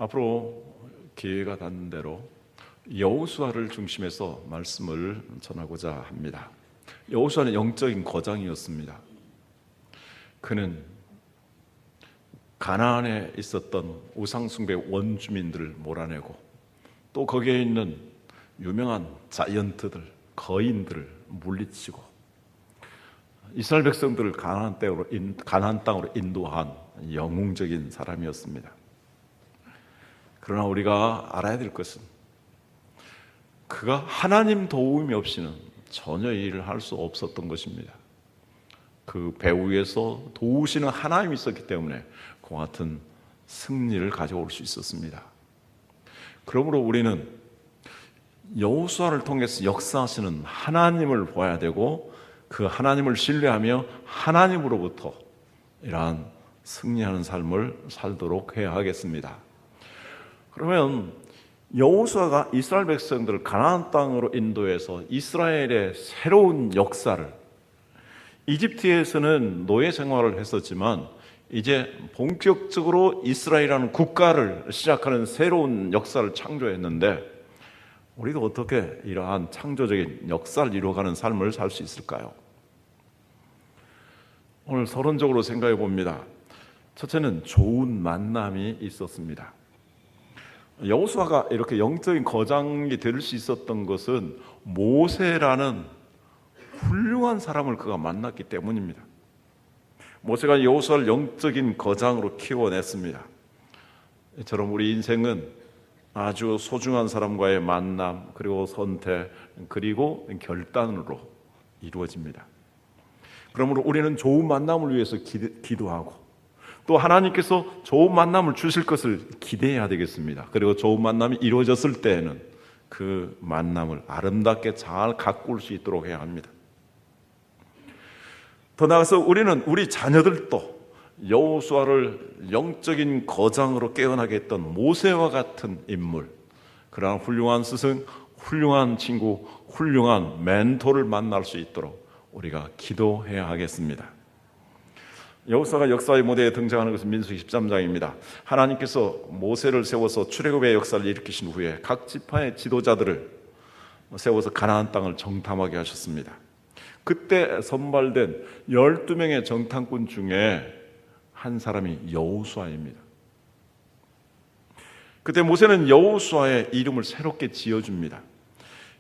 앞으로 기회가 닿는 대로 여호수아를 중심해서 말씀을 전하고자 합니다. 여호수아는 영적인 거장이었습니다. 그는 가나안에 있었던 우상숭배 원주민들을 몰아내고 또 거기에 있는 유명한 자이언트들, 거인들을 물리치고 이스라엘 백성들을 가나안 땅으로 인도한 영웅적인 사람이었습니다. 그러나 우리가 알아야 될 것은 그가 하나님 도움이 없이는 전혀 일을 할 수 없었던 것입니다. 그 배후에서 도우시는 하나님이 있었기 때문에 그와 같은 승리를 가져올 수 있었습니다. 그러므로 우리는 여호수아를 통해서 역사하시는 하나님을 보아야 되고 그 하나님을 신뢰하며 하나님으로부터 이러한 승리하는 삶을 살도록 해야 하겠습니다. 그러면 여호수아가 이스라엘 백성들을 가나안 땅으로 인도해서 이스라엘의 새로운 역사를, 이집트에서는 노예 생활을 했었지만 이제 본격적으로 이스라엘이라는 국가를 시작하는 새로운 역사를 창조했는데 우리도 어떻게 이러한 창조적인 역사를 이루어가는 삶을 살 수 있을까요? 오늘 서론적으로 생각해 봅니다. 첫째는 좋은 만남이 있었습니다. 여호수아가 이렇게 영적인 거장이 될 수 있었던 것은 모세라는 훌륭한 사람을 그가 만났기 때문입니다. 모세가 여호수아를 영적인 거장으로 키워냈습니다. 이처럼 우리 인생은 아주 소중한 사람과의 만남, 그리고 선택, 그리고 결단으로 이루어집니다. 그러므로 우리는 좋은 만남을 위해서 기도하고 또 하나님께서 좋은 만남을 주실 것을 기대해야 되겠습니다. 그리고 좋은 만남이 이루어졌을 때에는 그 만남을 아름답게 잘 가꿀 수 있도록 해야 합니다. 더 나아가서 우리는 우리 자녀들도 여호수아를 영적인 거장으로 깨어나게 했던 모세와 같은 인물, 그러한 훌륭한 스승, 훌륭한 친구, 훌륭한 멘토를 만날 수 있도록 우리가 기도해야 하겠습니다. 여호수아가 역사의 무대에 등장하는 것은 민수기 13장입니다. 하나님께서 모세를 세워서 출애굽의 역사를 일으키신 후에 각 지파의 지도자들을 세워서 가나안 땅을 정탐하게 하셨습니다. 그때 선발된 12명의 정탐꾼 중에 한 사람이 여호수아입니다. 그때 모세는 여호수아의 이름을 새롭게 지어줍니다.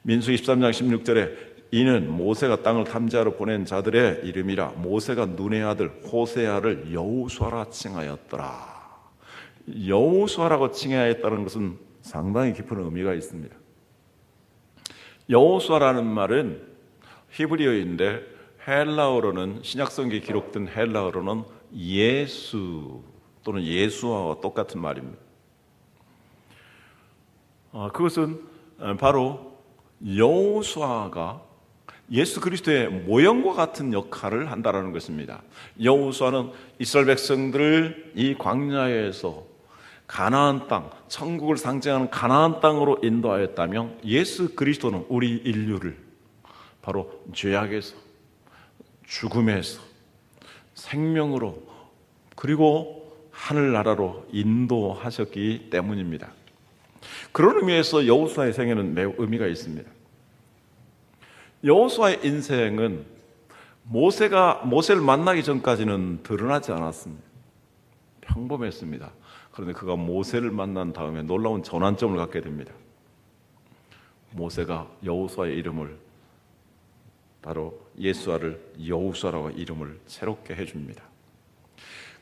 민수기 13장 16절에 이는 모세가 땅을 탐지하러 보낸 자들의 이름이라 모세가 눈의 아들 호세아를 여호수아라 칭하였더라. 여호수아라고 칭하였다는 것은 상당히 깊은 의미가 있습니다. 여호수아라는 말은 히브리어인데 헬라어로는, 신약성경에 기록된 헬라어로는 예수 또는 예수와와 똑같은 말입니다. 그것은 바로 여호수아가 예수 그리스도의 모형과 같은 역할을 한다는 것입니다. 여호수아는 이스라엘 백성들을 이 광야에서 가나안 땅, 천국을 상징하는 가나안 땅으로 인도하였다면 예수 그리스도는 우리 인류를 바로 죄악에서, 죽음에서 생명으로, 그리고 하늘나라로 인도하셨기 때문입니다. 그런 의미에서 여호수아의 생애는 매우 의미가 있습니다. 여호수아의 인생은 모세를 만나기 전까지는 드러나지 않았습니다. 평범했습니다. 그런데 그가 모세를 만난 다음에 놀라운 전환점을 갖게 됩니다. 모세가 여호수아의 이름을, 바로 예수아를 여호수아라고 이름을 새롭게 해줍니다.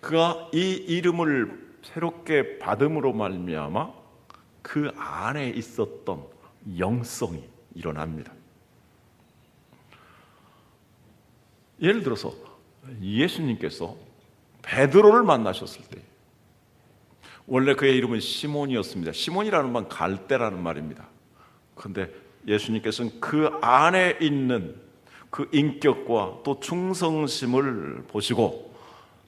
그가 이 이름을 새롭게 받음으로 말미암아 그 안에 있었던 영성이 일어납니다. 예를 들어서 예수님께서 베드로를 만나셨을 때 원래 그의 이름은 시몬이었습니다. 시몬이라는 말은 갈대라는 말입니다. 그런데 예수님께서는 그 안에 있는 그 인격과 또 충성심을 보시고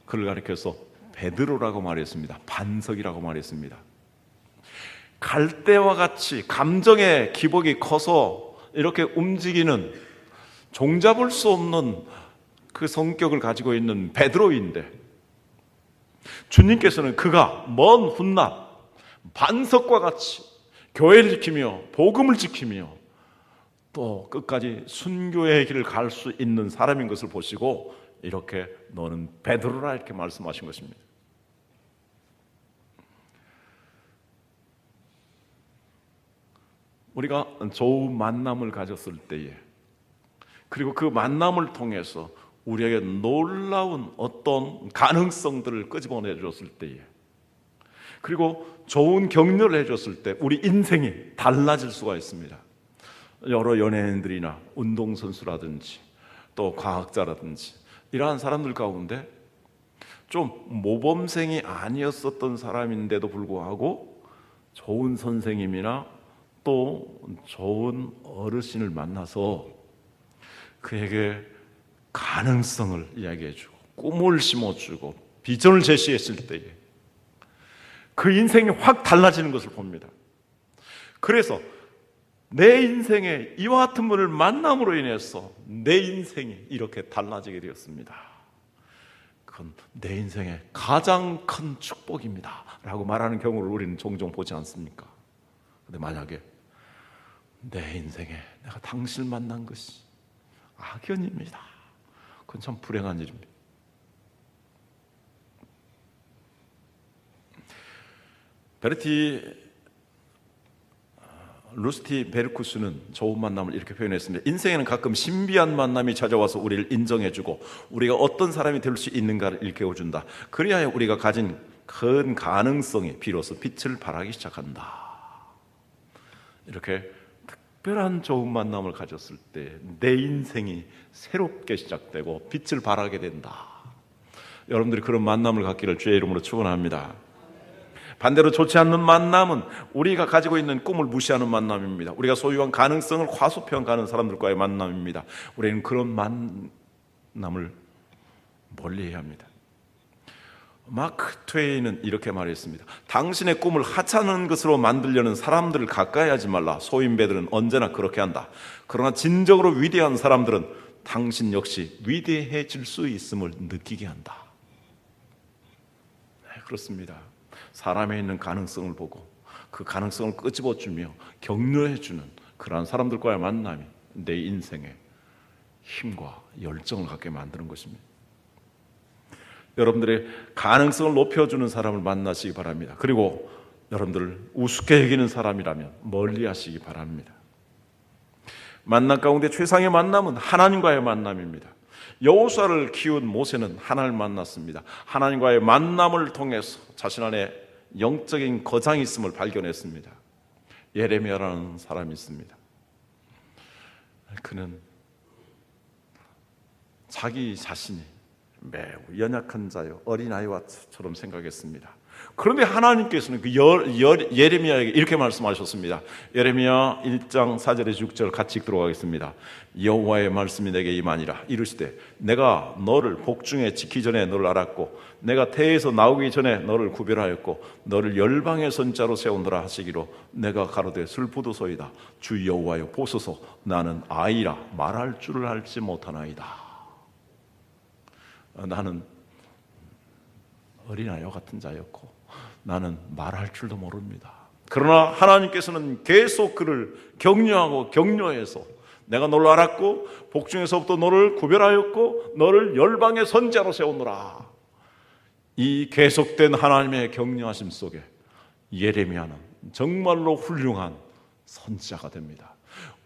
그를 가리켜서 베드로라고 말했습니다. 반석이라고 말했습니다. 갈대와 같이 감정의 기복이 커서 이렇게 움직이는, 종잡을 수 없는 그 성격을 가지고 있는 베드로인데 주님께서는 그가 먼 훗날 반석과 같이 교회를 지키며 복음을 지키며 또 끝까지 순교의 길을 갈 수 있는 사람인 것을 보시고 이렇게 너는 베드로라 이렇게 말씀하신 것입니다. 우리가 좋은 만남을 가졌을 때에, 그리고 그 만남을 통해서 우리에게 놀라운 어떤 가능성들을 끄집어내 줬을 때에, 그리고 좋은 격려를 해줬을 때 우리 인생이 달라질 수가 있습니다. 여러 연예인들이나 운동선수라든지 또 과학자라든지 이러한 사람들 가운데 좀 모범생이 아니었었던 사람인데도 불구하고 좋은 선생님이나 또 좋은 어르신을 만나서 그에게 가능성을 이야기해주고 꿈을 심어주고 비전을 제시했을 때에 그 인생이 확 달라지는 것을 봅니다. 그래서 내 인생에 이와 같은 분을 만남으로 인해서 내 인생이 이렇게 달라지게 되었습니다. 그건 내 인생의 가장 큰 축복입니다 라고 말하는 경우를 우리는 종종 보지 않습니까? 근데 만약에 내 인생에 내가 당신을 만난 것이 악연입니다, 그건 참 불행한 일입니다. 루스티 베르쿠스는 좋은 만남을 이렇게 표현했습니다. 인생에는 가끔 신비한 만남이 찾아와서 우리를 인정해주고 우리가 어떤 사람이 될 수 있는가를 일깨워준다. 그리하여 우리가 가진 큰 가능성이 비로소 빛을 발하기 시작한다. 이렇게 특별한 좋은 만남을 가졌을 때 내 인생이 새롭게 시작되고 빛을 발하게 된다. 여러분들이 그런 만남을 갖기를 주의 이름으로 축원합니다. 반대로 좋지 않는 만남은 우리가 가지고 있는 꿈을 무시하는 만남입니다. 우리가 소유한 가능성을 과소평가하는 사람들과의 만남입니다. 우리는 그런 만남을 멀리해야 합니다. 마크 트웨이는 이렇게 말했습니다. 당신의 꿈을 하찮은 것으로 만들려는 사람들을 가까이 하지 말라. 소인배들은 언제나 그렇게 한다. 그러나 진정으로 위대한 사람들은 당신 역시 위대해질 수 있음을 느끼게 한다. 네, 그렇습니다. 사람에 있는 가능성을 보고 그 가능성을 끄집어주며 격려해주는 그러한 사람들과의 만남이 내 인생에 힘과 열정을 갖게 만드는 것입니다. 여러분들의 가능성을 높여주는 사람을 만나시기 바랍니다. 그리고 여러분들을 우습게 여기는 사람이라면 멀리 하시기 바랍니다. 만남 가운데 최상의 만남은 하나님과의 만남입니다. 여호수아를 키운 모세는 하나님을 만났습니다. 하나님과의 만남을 통해서 자신 안에 영적인 거장이 있음을 발견했습니다. 예레미야라는 사람이 있습니다. 그는 자기 자신이 매우 연약한 자요 어린아이와처럼 생각했습니다. 그런데 하나님께서는 그 예레미야에게 이렇게 말씀하셨습니다. 예레미야 1장 4절에서 6절 같이 읽도록 하겠습니다. 여호와의 말씀이 내게 임하니라. 이르시되 내가 너를 복중에 지기 전에 너를 알았고 내가 태에서 나오기 전에 너를 구별하였고 너를 열방의 선자로 세우노라 하시기로 내가 가로되 슬프도소이다. 주 여호와여 보소서 나는 아이라 말할 줄을 알지 못하나이다. 나는 어린아이와 같은 자였고 나는 말할 줄도 모릅니다. 그러나 하나님께서는 계속 그를 격려하고 격려해서 내가 너를 알았고 복중에서부터 너를 구별하였고 너를 열방의 선지자로 세우노라. 이 계속된 하나님의 격려하심 속에 예레미야는 정말로 훌륭한 선지자가 됩니다.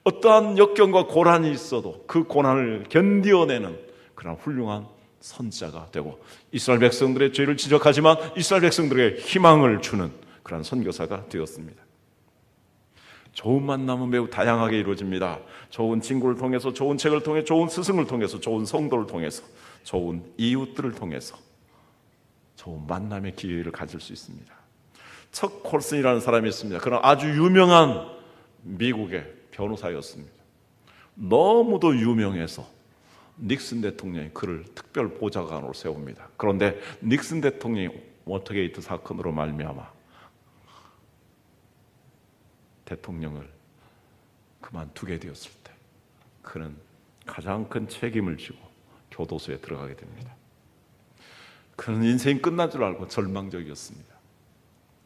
어떠한 역경과 고난이 있어도 그 고난을 견디어내는 그런 훌륭한 선지자가 되고 이스라엘 백성들의 죄를 지적하지만 이스라엘 백성들에게 희망을 주는 그런 선교사가 되었습니다. 좋은 만남은 매우 다양하게 이루어집니다. 좋은 친구를 통해서, 좋은 책을 통해, 좋은 스승을 통해서, 좋은 성도를 통해서, 좋은 이웃들을 통해서 좋은 만남의 기회를 가질 수 있습니다. 척 콜슨이라는 사람이 있습니다. 그런 아주 유명한 미국의 변호사였습니다. 너무도 유명해서 닉슨 대통령이 그를 특별 보좌관으로 세웁니다. 그런데 닉슨 대통령이 워터게이트 사건으로 말미암아 대통령을 그만두게 되었을 때 그는 가장 큰 책임을 지고 교도소에 들어가게 됩니다. 그는 인생이 끝난 줄 알고 절망적이었습니다.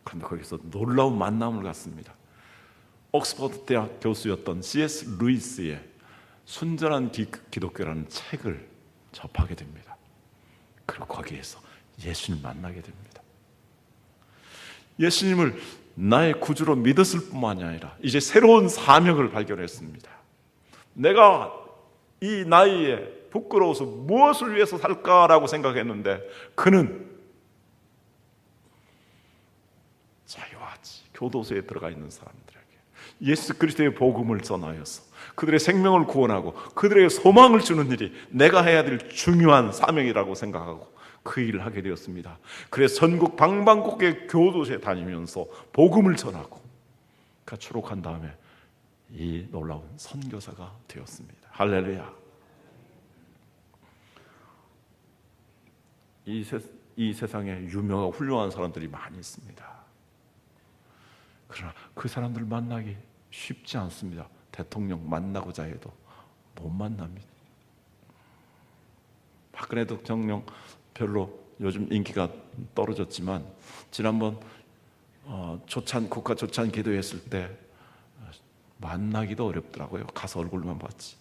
그런데 거기서 놀라운 만남을 갖습니다. 옥스퍼드 대학 교수였던 C.S. 루이스의 순전한 기독교라는 책을 접하게 됩니다. 그리고 거기에서 예수님을 만나게 됩니다. 예수님을 나의 구주로 믿었을 뿐만이 아니라 이제 새로운 사명을 발견했습니다. 내가 이 나이에 부끄러워서 무엇을 위해서 살까라고 생각했는데 그는 자유와 교도소에 들어가 있는 사람들에게 예수 그리스도의 복음을 전하여서 그들의 생명을 구원하고 그들에게 소망을 주는 일이 내가 해야 될 중요한 사명이라고 생각하고 그 일을 하게 되었습니다. 그래서 전국 방방곡곡의 교도소에 다니면서 복음을 전하고 그 졸업한 다음에 이 놀라운 선교사가 되었습니다. 할렐루야. 이 세상에 유명하고 훌륭한 사람들이 많이 있습니다. 그러나 그 사람들 만나기 쉽지 않습니다. 대통령 만나고자 해도 못 만납니다. 박근혜 대통령 별로 요즘 인기가 떨어졌지만 지난번 국가 조찬 기도했을 때 만나기도 어렵더라고요. 가서 얼굴만 봤지.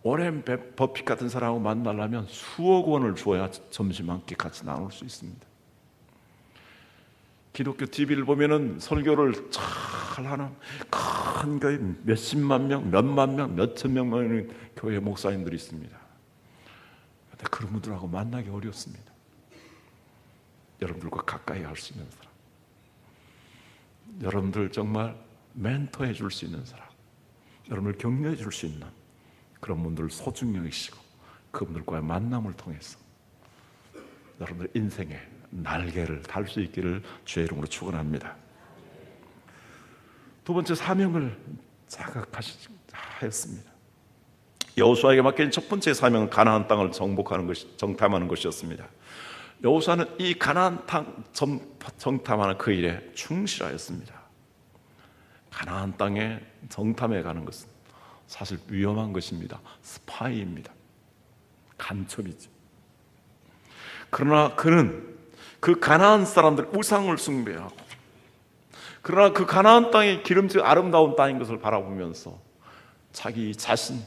오랜 버핏 같은 사람하고 만나려면 수억 원을 주어야 점심 한 끼 같이 나눌 수 있습니다. 기독교 TV를 보면은 설교를 잘하는 큰 교회 몇십만 명, 몇만 명, 몇천 명 모이는 교회 목사님들이 있습니다. 그런데 그런 분들하고 만나기 어렵습니다. 여러분들과 가까이 할 수 있는 사람, 여러분들 정말 멘토해 줄 수 있는 사람, 여러분을 격려해 줄 수 있는 그런 분들을 소중히 여기시고 그분들과의 만남을 통해서 여러분들 인생에 날개를 달 수 있기를 주의 이름으로 축원합니다. 두 번째 사명을 자각하였습니다. 여호수아에게 맡긴 첫 번째 사명은 가나안 땅을 정탐하는 것이었습니다. 여호수아는 이 가나안 땅 정탐하는 그 일에 충실하였습니다. 가나안 땅에 정탐해 가는 것은 사실 위험한 것입니다. 스파이입니다. 간첩이죠. 그러나 그는 그 가나안 사람들 우상을 숭배하고 그러나 그 가나안 땅이 기름지고 아름다운 땅인 것을 바라보면서 자기 자신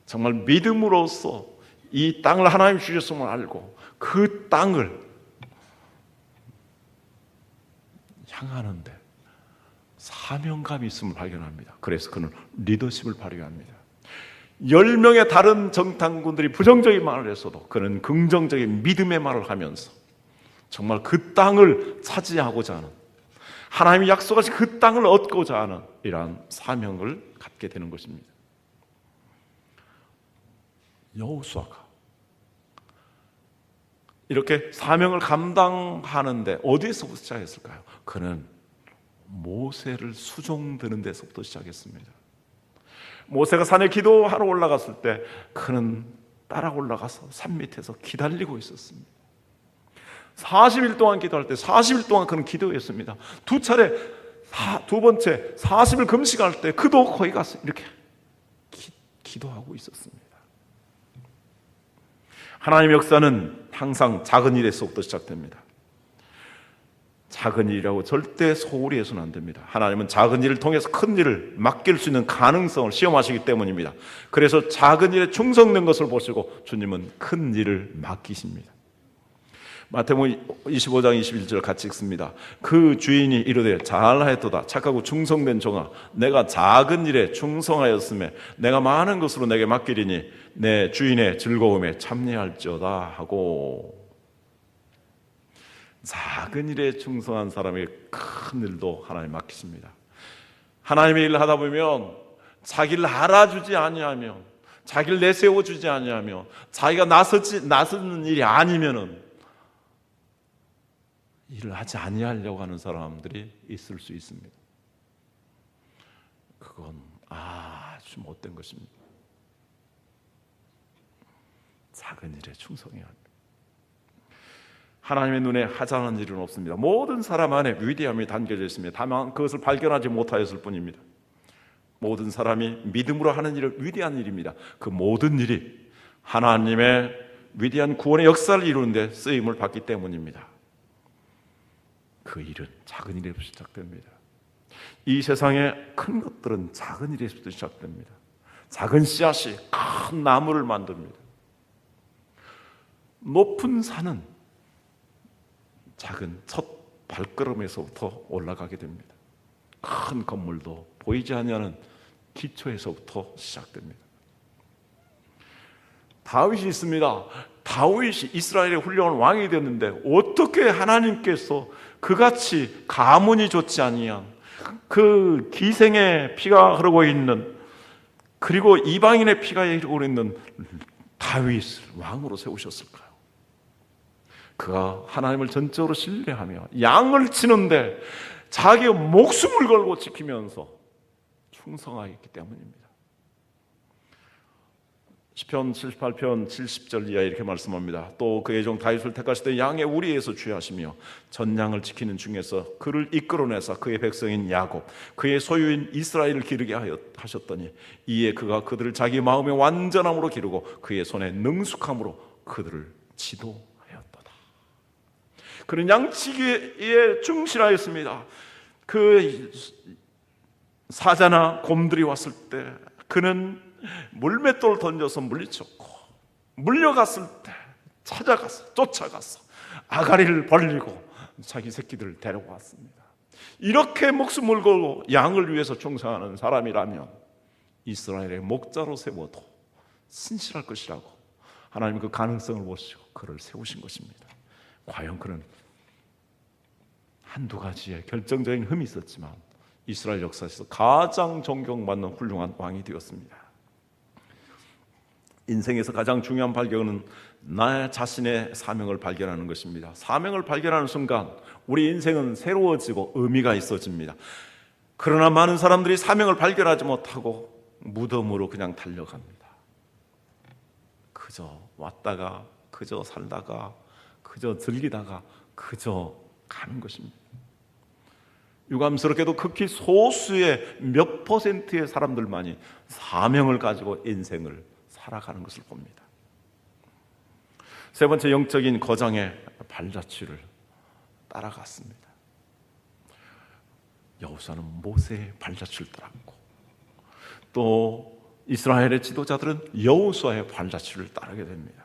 정말 믿음으로써 이 땅을 하나님 주셨음을 알고 그 땅을 향하는데 사명감이 있음을 발견합니다. 그래서 그는 리더십을 발휘합니다. 10명의 다른 정탐꾼들이 부정적인 말을 했어도 그는 긍정적인 믿음의 말을 하면서 정말 그 땅을 차지하고자 하는, 하나님이 약속하신 그 땅을 얻고자 하는 이러한 사명을 갖게 되는 것입니다. 여호수아가 이렇게 사명을 감당하는데 어디에서부터 시작했을까요? 그는 모세를 수종드는 데서부터 시작했습니다. 모세가 산에 기도하러 올라갔을 때 그는 따라 올라가서 산 밑에서 기다리고 있었습니다. 40일 동안 기도할 때 40일 동안 그는 기도했습니다. 두 번째 40일 금식할 때 그도 거기 가서 이렇게 기도하고 있었습니다. 하나님의 역사는 항상 작은 일에서부터 시작됩니다. 작은 일이라고 절대 소홀히 해서는 안 됩니다. 하나님은 작은 일을 통해서 큰 일을 맡길 수 있는 가능성을 시험하시기 때문입니다. 그래서 작은 일에 충성된 것을 보시고 주님은 큰 일을 맡기십니다. 마태복음 25장 21절 같이 읽습니다. 그 주인이 이르되 잘하였도다 착하고 충성된 종아 내가 작은 일에 충성하였음에 내가 많은 것으로 내게 맡기리니 내 주인의 즐거움에 참여할지어다 하고, 작은 일에 충성한 사람에게 큰 일도 하나님 맡기십니다. 하나님의 일을 하다 보면 자기를 알아주지 아니하며 자기를 내세워주지 아니하며 자기가 나서는 일이 아니면은 일을 하지 아니하려고 하는 사람들이 있을 수 있습니다. 그건 아주 못된 것입니다. 작은 일에 충성해야 합니다. 하나님의 눈에 하찮은 일은 없습니다. 모든 사람 안에 위대함이 담겨져 있습니다. 다만 그것을 발견하지 못하였을 뿐입니다. 모든 사람이 믿음으로 하는 일은 위대한 일입니다. 그 모든 일이 하나님의 위대한 구원의 역사를 이루는 데 쓰임을 받기 때문입니다. 그 일은 작은 일에서 시작됩니다. 이 세상의 큰 것들은 작은 일에서부터 시작됩니다. 작은 씨앗이 큰 나무를 만듭니다. 높은 산은 작은 첫 발걸음에서부터 올라가게 됩니다. 큰 건물도 보이지 않는 기초에서부터 시작됩니다. 다윗이 있습니다. 다윗이 이스라엘의 훌륭한 왕이 됐는데 어떻게 하나님께서 그같이 가문이 좋지 아니한 그 기생의 피가 흐르고 있는, 그리고 이방인의 피가 흐르고 있는 다윗을 왕으로 세우셨을까요? 그가 하나님을 전적으로 신뢰하며 양을 치는데 자기의 목숨을 걸고 지키면서 충성하였기 때문입니다. 시편 78편 70절 이하에 이렇게 말씀합니다. 또 그의 종 다윗을 택하실 때 양의 우리에서 주하시며 전양을 지키는 중에서 그를 이끌어내사 그의 백성인 야곱 그의 소유인 이스라엘을 기르게 하셨더니 이에 그가 그들을 자기 마음의 완전함으로 기르고 그의 손에 능숙함으로 그들을 지도하였도다. 그는 양치기에 충실하였습니다. 그 사자나 곰들이 왔을 때 그는 물맷돌을 던져서 물리쳤고, 물려갔을 때 찾아가서 쫓아가서 아가리를 벌리고 자기 새끼들을 데려왔습니다. 이렇게 목숨을 걸고 양을 위해서 충성하는 사람이라면 이스라엘의 목자로 세워도 신실할 것이라고 하나님 그 가능성을 보시고 그를 세우신 것입니다. 과연 그는 한두 가지의 결정적인 흠이 있었지만 이스라엘 역사에서 가장 존경받는 훌륭한 왕이 되었습니다. 인생에서 가장 중요한 발견은 나 자신의 사명을 발견하는 것입니다. 사명을 발견하는 순간 우리 인생은 새로워지고 의미가 있어집니다. 그러나 많은 사람들이 사명을 발견하지 못하고 무덤으로 그냥 달려갑니다. 그저 왔다가 그저 살다가 그저 즐기다가 그저 가는 것입니다. 유감스럽게도 극히 소수의 몇 퍼센트의 사람들만이 사명을 가지고 인생을 살아가는 것을 봅니다. 세 번째, 영적인 거장의 발자취를 따라갔습니다. 여호수아는 모세의 발자취를 따랐고 또 이스라엘의 지도자들은 여호수아의 발자취를 따르게 됩니다.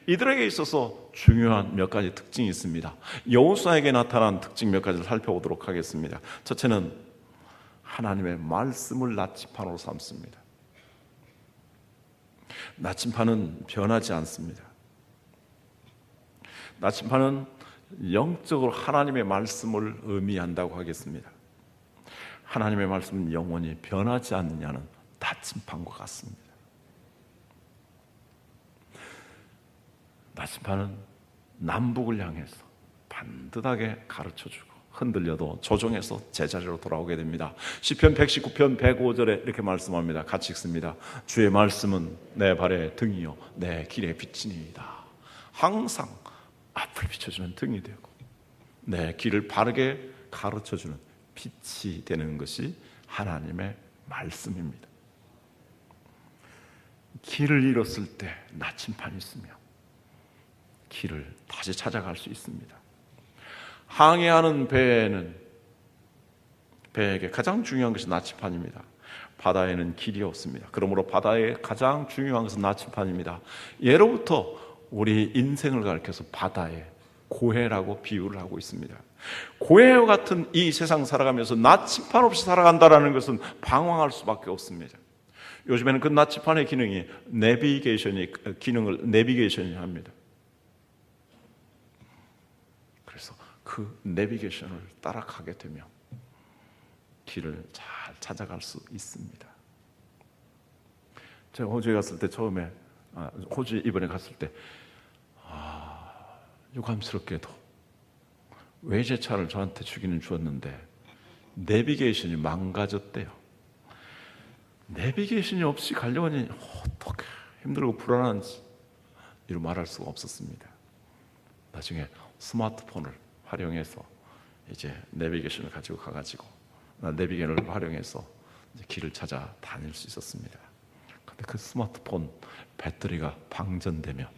이들에게 있어서 중요한 몇 가지 특징이 있습니다. 여호수아에게 나타난 특징 몇 가지를 살펴보도록 하겠습니다. 첫째는 하나님의 말씀을 나침판으로 삼습니다. 나침판은 변하지 않습니다. 나침판은 영적으로 하나님의 말씀을 의미한다고 하겠습니다. 하나님의 말씀은 영원히 변하지 않느냐는 나침판과 같습니다. 나침판은 남북을 향해서 반듯하게 가르쳐주고 흔들려도 조정해서 제자리로 돌아오게 됩니다. 시편 119편 105절에 이렇게 말씀합니다. 같이 읽습니다. 주의 말씀은 내 발의 등이요 내 길의 빛이니이다. 항상 앞을 비춰주는 등이 되고 내 길을 바르게 가르쳐주는 빛이 되는 것이 하나님의 말씀입니다. 길을 잃었을 때 나침판이 있으며 길을 다시 찾아갈 수 있습니다. 항해하는 배에게 가장 중요한 것이 나침판입니다. 바다에는 길이 없습니다. 그러므로 바다에 가장 중요한 것은 나침판입니다. 예로부터 우리 인생을 가리켜서 바다에 고해라고 비유를 하고 있습니다. 고해와 같은 이 세상 살아가면서 나침판 없이 살아간다는 것은 방황할 수밖에 없습니다. 요즘에는 그 나침판의 기능이 내비게이션이 합니다. 그래서 그 내비게이션을 따라가게 되면 길을 잘 찾아갈 수 있습니다. 제가 호주에 갔을 때 호주에 이번에 갔을 때 유감스럽게도 외제차를 저한테 주기는 주었는데 내비게이션이 망가졌대요. 내비게이션이 없이 가려니 어떻게 힘들고 불안한지 이루 말할 수가 없었습니다. 나중에 스마트폰을 활용해서 이제 내비게이션을 가지고 가가지고 내비게이션을 활용해서 이제 길을 찾아 다닐 수 있었습니다. 근데 그 스마트폰 배터리가 방전되면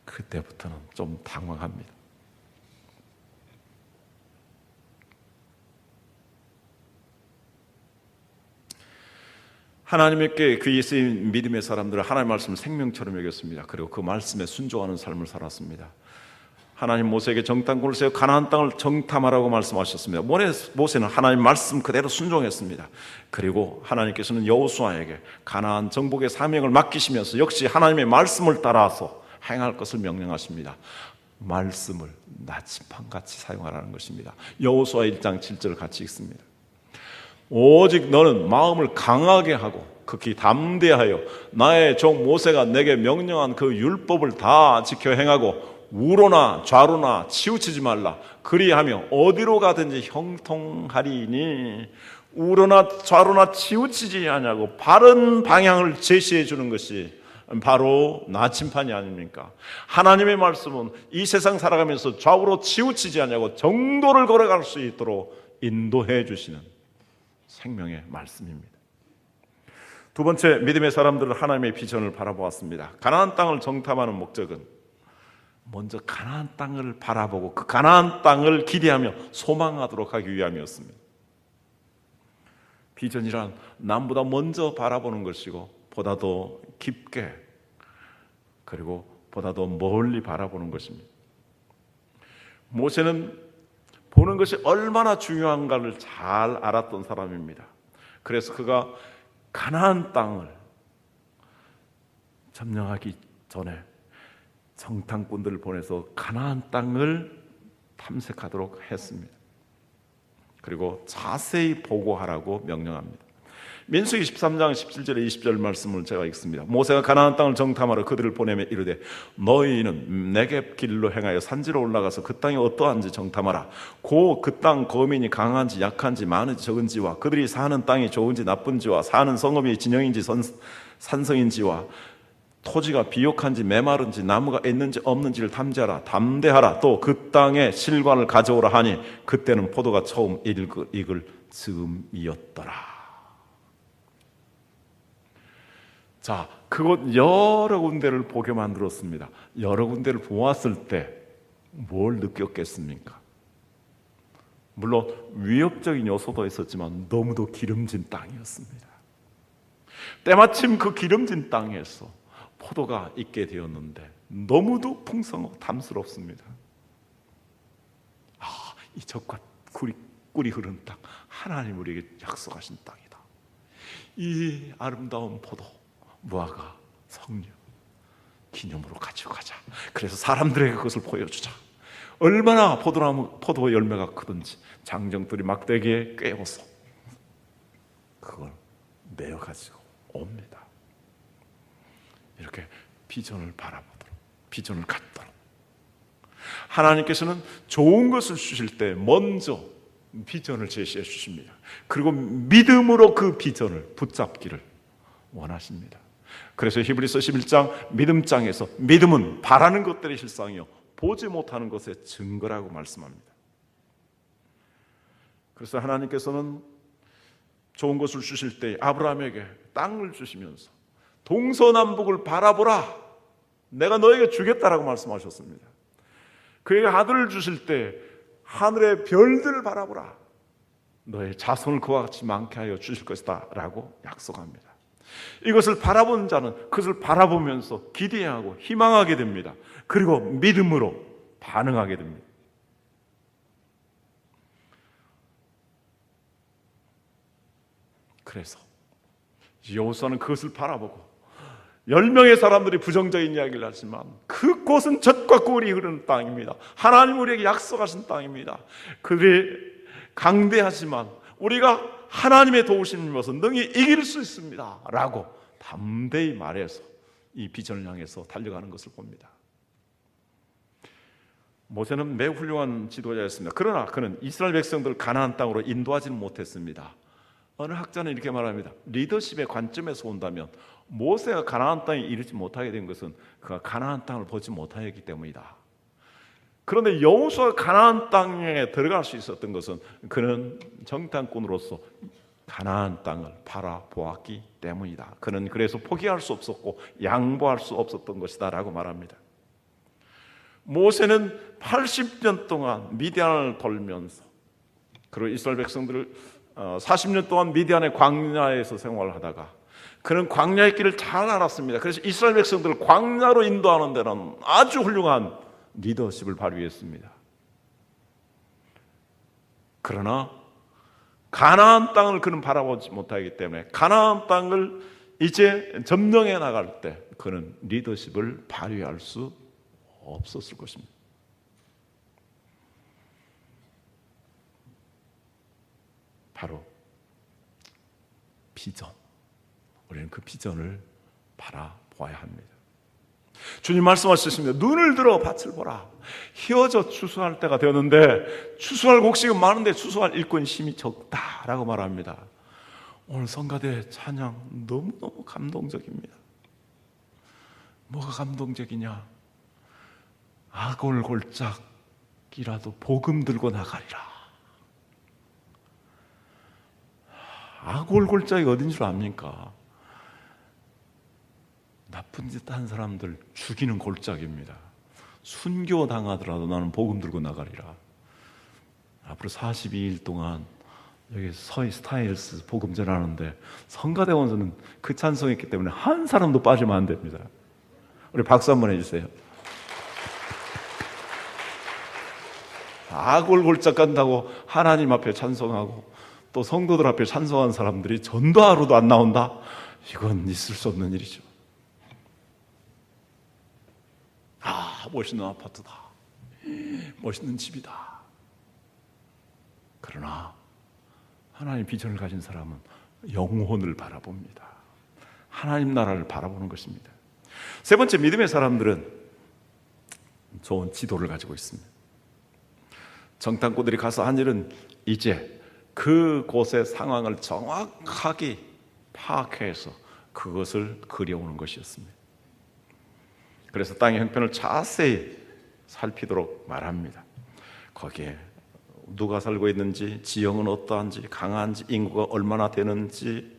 그때부터는 좀 당황합니다. 하나님께 귀에 쓰인 믿음의 사람들은 하나님의 말씀을 생명처럼 여겼습니다. 그리고 그 말씀에 순종하는 삶을 살았습니다. 하나님 모세에게 정탐꾼을 세워 가나안 땅을 정탐하라고 말씀하셨습니다. 모세는 하나님 말씀 그대로 순종했습니다. 그리고 하나님께서는 여호수아에게 가나안 정복의 사명을 맡기시면서 역시 하나님의 말씀을 따라서 행할 것을 명령하십니다. 말씀을 나침판같이 사용하라는 것입니다. 여호수아 1장 7절 같이 읽습니다. 오직 너는 마음을 강하게 하고 극히 담대하여 나의 종 모세가 내게 명령한 그 율법을 다 지켜 행하고 우로나 좌로나 치우치지 말라. 그리하며 어디로 가든지 형통하리니. 우로나 좌로나 치우치지 아니하고 바른 방향을 제시해 주는 것이 바로 나침판이 아닙니까? 하나님의 말씀은 이 세상 살아가면서 좌우로 치우치지 아니하고 정도를 걸어갈 수 있도록 인도해 주시는 생명의 말씀입니다. 두 번째, 믿음의 사람들은 하나님의 비전을 바라보았습니다. 가나안 땅을 정탐하는 목적은 먼저 가나안 땅을 바라보고 그 가나안 땅을 기대하며 소망하도록 하기 위함이었습니다. 비전이란 남보다 먼저 바라보는 것이고 보다 더 깊게 그리고 보다 더 멀리 바라보는 것입니다. 모세는 보는 것이 얼마나 중요한가를 잘 알았던 사람입니다. 그래서 그가 가나안 땅을 점령하기 전에 정탐꾼들을 보내서 가나안 땅을 탐색하도록 했습니다. 그리고 자세히 보고하라고 명령합니다. 민수기 13장 17절에 20절 말씀을 제가 읽습니다. 모세가 가나안 땅을 정탐하러 그들을 보내며 이르되 너희는 네겝 길로 행하여 산지로 올라가서 그 땅이 어떠한지 정탐하라. 그 땅 거민이 강한지 약한지 많은지 적은지와 그들이 사는 땅이 좋은지 나쁜지와 사는 성읍이 진영인지 산성인지와 토지가 비옥한지 메마른지 나무가 있는지 없는지를 탐지하라. 담대하라. 또 그 땅에 실과를 가져오라 하니 그때는 포도가 처음 익을 즈음이었더라. 자, 그곳 여러 군데를 보게 만들었습니다. 여러 군데를 보았을 때 뭘 느꼈겠습니까? 물론 위협적인 요소도 있었지만 너무도 기름진 땅이었습니다. 때마침 그 기름진 땅에서 포도가 있게 되었는데 너무도 풍성하고 담스럽습니다. 이 젖과 꿀이 흐르는 땅, 하나님 우리에게 약속하신 땅이다. 이 아름다운 포도, 무화과, 석류 기념으로 가지고 가자. 그래서 사람들에게 그것을 보여주자. 얼마나 포도 열매가 크든지 장정들이 막대기에 꿰어서 그걸 내어 가지고 옵니다. 이렇게 비전을 바라보도록, 비전을 갖도록 하나님께서는 좋은 것을 주실 때 먼저 비전을 제시해 주십니다. 그리고 믿음으로 그 비전을 붙잡기를 원하십니다. 그래서 히브리서 11장 믿음장에서 믿음은 바라는 것들의 실상이요 보지 못하는 것의 증거라고 말씀합니다. 그래서 하나님께서는 좋은 것을 주실 때 아브라함에게 땅을 주시면서 동서남북을 바라보라, 내가 너에게 주겠다라고 말씀하셨습니다. 그에게 아들을 주실 때 하늘의 별들을 바라보라, 너의 자손을 그와 같이 많게 하여 주실 것이다 라고 약속합니다. 이것을 바라본 자는 그것을 바라보면서 기대하고 희망하게 됩니다. 그리고 믿음으로 반응하게 됩니다. 그래서 여호수아는 그것을 바라보고 10명의 사람들이 부정적인 이야기를 하지만 그곳은 젖과 꿀이 흐르는 땅입니다. 하나님 우리에게 약속하신 땅입니다. 그들이 강대하지만 우리가 하나님의 도우심을 입어서 능히 이길 수 있습니다 라고 담대히 말해서 이 비전을 향해서 달려가는 것을 봅니다. 모세는 매우 훌륭한 지도자였습니다. 그러나 그는 이스라엘 백성들을 가나안 땅으로 인도하지는 못했습니다. 어느 학자는 이렇게 말합니다. 리더십의 관점에서 본다면 모세가 가나안 땅에 이르지 못하게 된 것은 그가 가나안 땅을 보지 못하였기 때문이다. 그런데 여호수아가 가나안 땅에 들어갈 수 있었던 것은 그는 정탐꾼으로서 가나안 땅을 바라보았기 때문이다. 그는 그래서 포기할 수 없었고 양보할 수 없었던 것이다 라고 말합니다. 모세는 80년 동안 미디안을 돌면서 그리고 이스라엘 백성들을 40년 동안 미디안의 광야에서 생활을 하다가 그는 광야의 길을 잘 알았습니다. 그래서 이스라엘 백성들을 광야로 인도하는 데는 아주 훌륭한 리더십을 발휘했습니다. 그러나 가나안 땅을 그는 바라보지 못하기 때문에 가나안 땅을 이제 점령해 나갈 때 그는 리더십을 발휘할 수 없었을 것입니다. 바로 비전. 우리는 그 비전을 바라보아야 합니다. 주님 말씀하셨습니다. 눈을 들어 밭을 보라. 휘어져 추수할 때가 되었는데 추수할 곡식은 많은데 추수할 일꾼 힘이 적다라고 말합니다. 오늘 성가대 찬양 너무너무 감동적입니다. 뭐가 감동적이냐? 아골골짝이라도 복음 들고 나가리라. 아골골짝이 어딘 줄 압니까? 나쁜 짓 한 사람들 죽이는 골짝입니다. 순교 당하더라도 나는 복음 들고 나가리라. 앞으로 42일 동안 여기 서희 스타일스 복음 전하는데 성가대 원수는 그 찬송했기 때문에 한 사람도 빠지면 안 됩니다. 우리 박수 한번 해주세요. 아골골짝 간다고 하나님 앞에 찬송하고 또 성도들 앞에 찬송한 사람들이 전도하러도 안 나온다? 이건 있을 수 없는 일이죠. 멋있는 아파트다. 멋있는 집이다. 그러나 하나님 비전을 가진 사람은 영혼을 바라봅니다. 하나님 나라를 바라보는 것입니다. 세 번째, 믿음의 사람들은 좋은 지도를 가지고 있습니다. 정탐꾼들이 가서 한 일은 이제 그곳의 상황을 정확하게 파악해서 그것을 그려오는 것이었습니다. 그래서 땅의 형편을 자세히 살피도록 말합니다. 거기에 누가 살고 있는지, 지형은 어떠한지, 강한지, 인구가 얼마나 되는지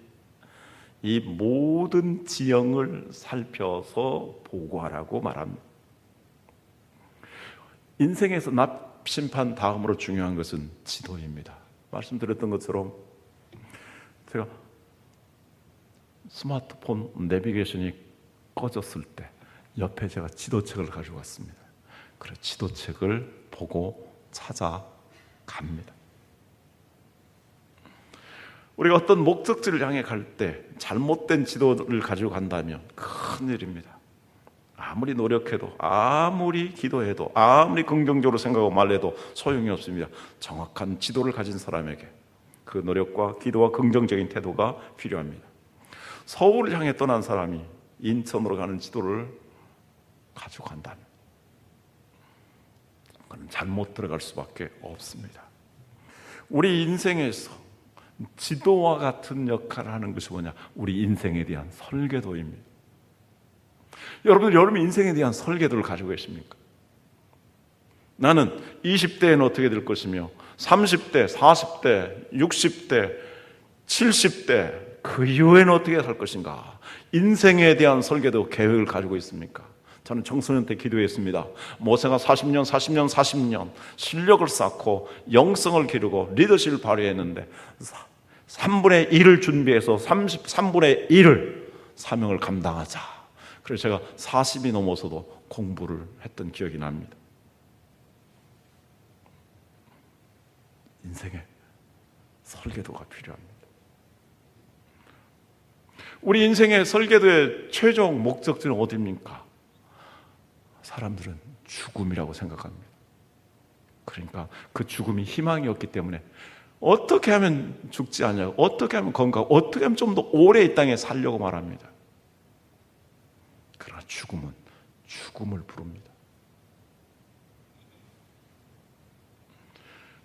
이 모든 지형을 살펴서 보고하라고 말합니다. 인생에서 납심판 다음으로 중요한 것은 지도입니다. 말씀드렸던 것처럼 제가 스마트폰 내비게이션이 꺼졌을 때 옆에 제가 지도책을 가지고 왔습니다. 그래서 지도책을 보고 찾아갑니다. 우리가 어떤 목적지를 향해 갈 때 잘못된 지도를 가지고 간다면 큰일입니다. 아무리 노력해도, 아무리 기도해도, 아무리 긍정적으로 생각하고 말해도 소용이 없습니다. 정확한 지도를 가진 사람에게 그 노력과 기도와 긍정적인 태도가 필요합니다. 서울을 향해 떠난 사람이 인천으로 가는 지도를 가지고 간다면 그건 잘못 들어갈 수밖에 없습니다. 우리 인생에서 지도와 같은 역할을 하는 것이 뭐냐? 우리 인생에 대한 설계도입니다. 여러분 인생에 대한 설계도를 가지고 계십니까? 나는 20대에는 어떻게 될 것이며 30대, 40대, 60대, 70대 그 이후에는 어떻게 살 것인가? 인생에 대한 설계도 계획을 가지고 있습니까? 저는 청소년 때 기도했습니다. 모세가 40년 실력을 쌓고 영성을 기르고 리더십을 발휘했는데 3분의 1을 준비해서 33분의 1을 사명을 감당하자. 그래서 제가 40이 넘어서도 공부를 했던 기억이 납니다. 인생에 설계도가 필요합니다. 우리 인생의 설계도의 최종 목적지는 어디입니까? 사람들은 죽음이라고 생각합니다. 그러니까 그 죽음이 희망이 없기 때문에 어떻게 하면 죽지 않냐고, 어떻게 하면 건강하고, 어떻게 하면 좀 더 오래 이 땅에 살려고 말합니다. 그러나 죽음은 죽음을 부릅니다.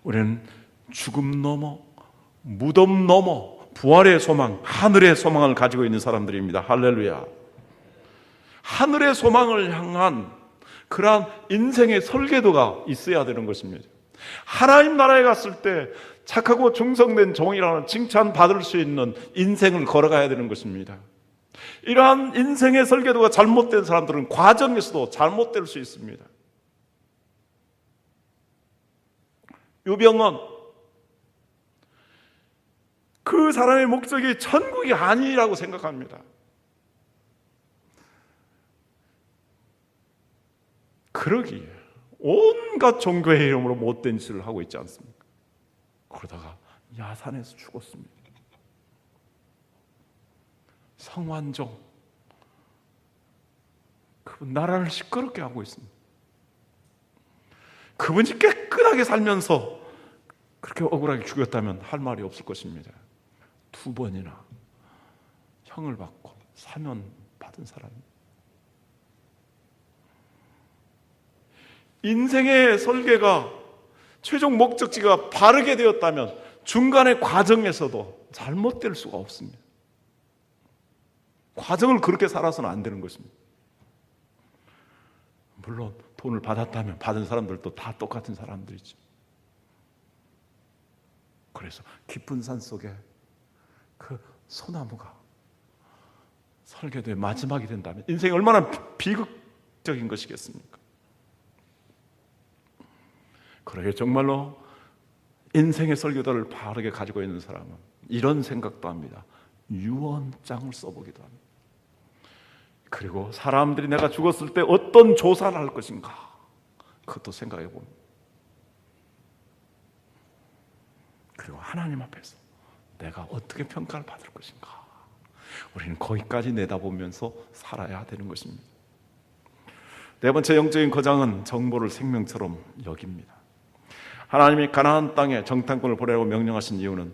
우리는 죽음 넘어, 무덤 넘어 부활의 소망, 하늘의 소망을 가지고 있는 사람들입니다. 할렐루야. 하늘의 소망을 향한 그러한 인생의 설계도가 있어야 되는 것입니다. 하나님 나라에 갔을 때 착하고 충성된 종이라는 칭찬받을 수 있는 인생을 걸어가야 되는 것입니다. 이러한 인생의 설계도가 잘못된 사람들은 과정에서도 잘못될 수 있습니다. 유병헌, 그 사람의 목적이 천국이 아니라고 생각합니다. 그러기에 온갖 종교의 이름으로 못된 짓을 하고 있지 않습니까? 그러다가 야산에서 죽었습니다. 성완종, 그분 나라를 시끄럽게 하고 있습니다. 그분이 깨끗하게 살면서 그렇게 억울하게 죽였다면 할 말이 없을 것입니다. 2번이나 형을 받고 사면 받은 사람입니다. 인생의 설계가 최종 목적지가 바르게 되었다면 중간의 과정에서도 잘못될 수가 없습니다. 과정을 그렇게 살아서는 안 되는 것입니다. 물론 돈을 받았다면 받은 사람들도 다 똑같은 사람들이죠. 그래서 깊은 산 속에 그 소나무가 설계도의 마지막이 된다면 인생이 얼마나 비극적인 것이겠습니까? 그러게 정말로 인생의 설계도를 바르게 가지고 있는 사람은 이런 생각도 합니다. 유언장을 써보기도 합니다. 그리고 사람들이 내가 죽었을 때 어떤 조사를 할 것인가, 그것도 생각해 봅니다. 그리고 하나님 앞에서 내가 어떻게 평가를 받을 것인가, 우리는 거기까지 내다보면서 살아야 되는 것입니다. 네 번째 영적인 거장은 정보를 생명처럼 여깁니다. 하나님이 가나안 땅에 정탐꾼을 보내라고 명령하신 이유는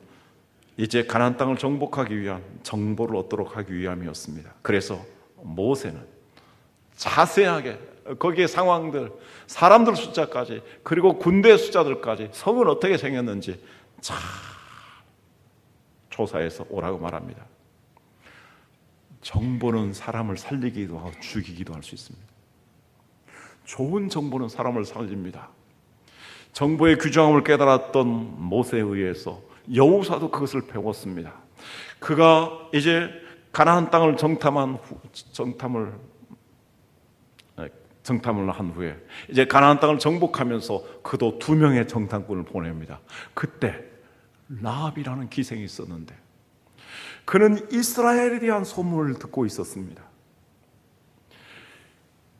이제 가나안 땅을 정복하기 위한 정보를 얻도록 하기 위함이었습니다. 그래서 모세는 자세하게 거기에 상황들, 사람들 숫자까지, 그리고 군대 숫자들까지, 성은 어떻게 생겼는지 잘 조사해서 오라고 말합니다. 정보는 사람을 살리기도 하고 죽이기도 할 수 있습니다. 좋은 정보는 사람을 살립니다. 정보의 귀중함을 깨달았던 모세에 의해서 여호수아도 그것을 배웠습니다. 그가 이제 가나안 땅을 정탐을 한 후에 이제 가나안 땅을 정복하면서 그도 2명의 정탐꾼을 보냅니다. 그때 라합이라는 기생이 있었는데 그는 이스라엘에 대한 소문을 듣고 있었습니다.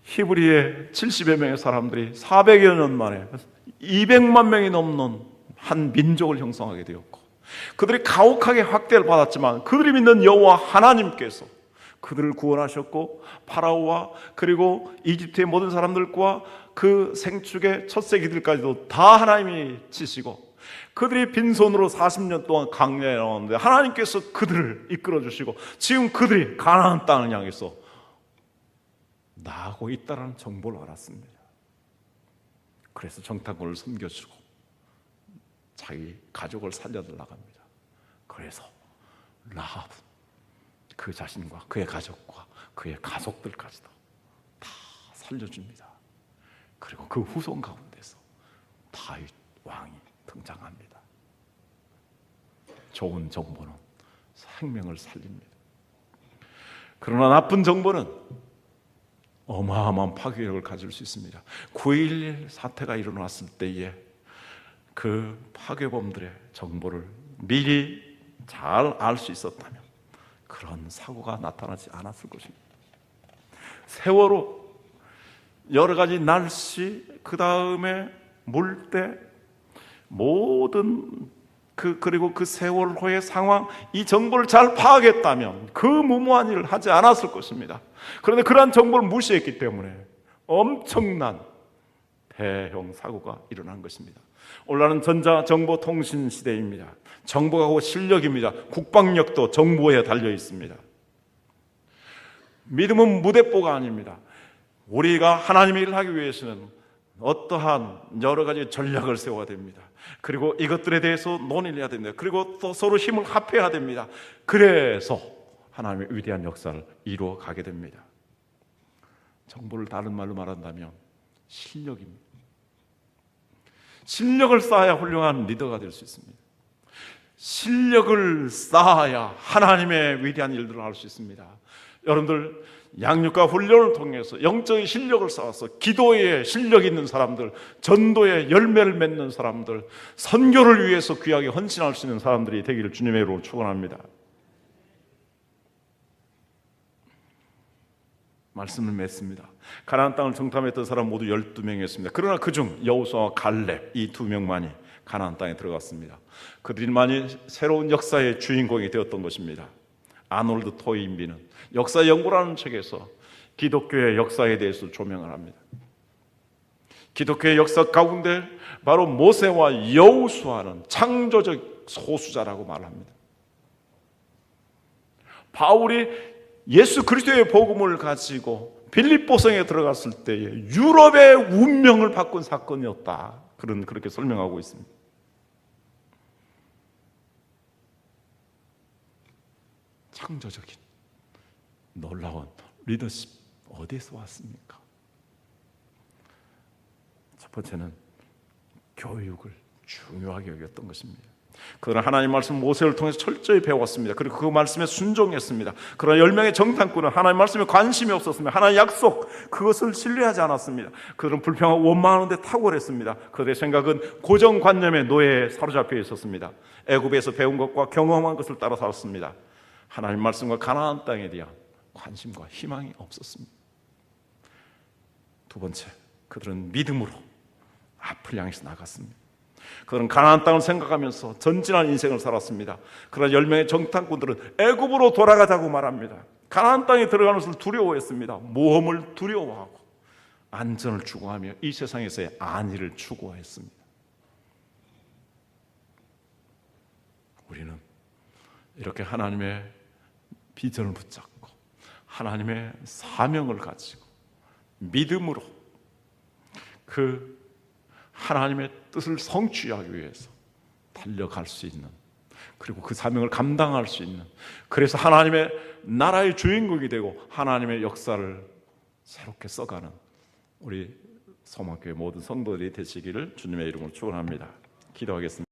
히브리의 70여 명의 사람들이 400여 년 만에 200만 명이 넘는 한 민족을 형성하게 되었고, 그들이 가혹하게 학대를 받았지만 그들이 믿는 여호와 하나님께서 그들을 구원하셨고, 파라오와 그리고 이집트의 모든 사람들과 그 생축의 첫 새끼들까지도 다 하나님이 치시고, 그들이 빈손으로 40년 동안 광야에 나왔는데 하나님께서 그들을 이끌어 주시고 지금 그들이 가나안 땅을 향해서 나아가고 있다는 정보를 알았습니다. 그래서 정탐꾼을 섬겨주고 자기 가족을 살려달라고 합니다. 그래서 라합은 그 자신과 그의 가족과 그의 가족들까지도 다 살려줍니다. 그리고 그 후손 가운데서 다윗 왕이 등장합니다. 좋은 정보는 생명을 살립니다. 그러나 나쁜 정보는 어마어마한 파괴력을 가질 수 있습니다. 9.11 사태가 일어났을 때에 그 파괴범들의 정보를 미리 잘 알 수 있었다면 그런 사고가 나타나지 않았을 것입니다. 세월호, 여러 가지 날씨, 그 다음에 물때, 모든 그리고 그 세월호의 상황, 이 정보를 잘 파악했다면 그 무모한 일을 하지 않았을 것입니다. 그런데 그러한 정보를 무시했기 때문에 엄청난 대형 사고가 일어난 것입니다. 오늘날은 전자정보통신 시대입니다. 정보가 곧 실력입니다. 국방력도 정보에 달려 있습니다. 믿음은 무대뽀가 아닙니다. 우리가 하나님의 일을 하기 위해서는 어떠한 여러 가지 전략을 세워야 됩니다. 그리고 이것들에 대해서 논의를 해야 됩니다. 그리고 또 서로 힘을 합해야 됩니다. 그래서 하나님의 위대한 역사를 이루어 가게 됩니다. 정보를 다른 말로 말한다면 실력입니다. 실력을 쌓아야 훌륭한 리더가 될 수 있습니다. 실력을 쌓아야 하나님의 위대한 일들을 할 수 있습니다. 여러분들, 양육과 훈련을 통해서 영적인 실력을 쌓아서 기도에 실력 있는 사람들, 전도에 열매를 맺는 사람들, 선교를 위해서 귀하게 헌신할 수 있는 사람들이 되기를 주님의 이름으로 축원합니다. 말씀을 맺습니다. 가나안 땅을 정탐했던 사람 모두 12명이었습니다. 그러나 그중 여호수아와 갈렙 이 두 명만이 가나안 땅에 들어갔습니다. 그들만이 새로운 역사의 주인공이 되었던 것입니다. 아놀드 토인비는 역사 연구라는 책에서 기독교의 역사에 대해서 조명을 합니다. 기독교의 역사 가운데 바로 모세와 여호수아는 창조적 소수자라고 말합니다. 바울이 예수 그리스도의 복음을 가지고 빌립보성에 들어갔을 때에 유럽의 운명을 바꾼 사건이었다. 그렇게 설명하고 있습니다. 창조적인 놀라운 리더십 어디에서 왔습니까? 첫 번째는 교육을 중요하게 여겼던 것입니다. 그러나 하나님 말씀 모세를 통해서 철저히 배웠습니다. 그리고 그 말씀에 순종했습니다. 그러나 10명의 정탐꾼은 하나님 말씀에 관심이 없었습니다. 하나님 약속 그것을 신뢰하지 않았습니다. 그들은 불평하고 원망하는 데 탁월했습니다. 그들의 생각은 고정관념의 노예에 사로잡혀 있었습니다. 애굽에서 배운 것과 경험한 것을 따라 살았습니다. 하나님 말씀과 가나안 땅에 대한 관심과 희망이 없었습니다. 두 번째, 그들은 믿음으로 앞을 향해서 나갔습니다. 그들은 가나안 땅을 생각하면서 전진한 인생을 살았습니다. 그러나 10명의 정탐꾼들은 애굽으로 돌아가자고 말합니다. 가나안 땅에 들어가는 것을 두려워했습니다. 모험을 두려워하고 안전을 추구하며 이 세상에서의 안위를 추구했습니다. 우리는 이렇게 하나님의 비전을 붙잡고 하나님의 사명을 가지고 믿음으로 그 하나님의 뜻을 성취하기 위해서 달려갈 수 있는, 그리고 그 사명을 감당할 수 있는, 그래서 하나님의 나라의 주인공이 되고 하나님의 역사를 새롭게 써가는 우리 소망교회 모든 성도들이 되시기를 주님의 이름으로 축원합니다. 기도하겠습니다.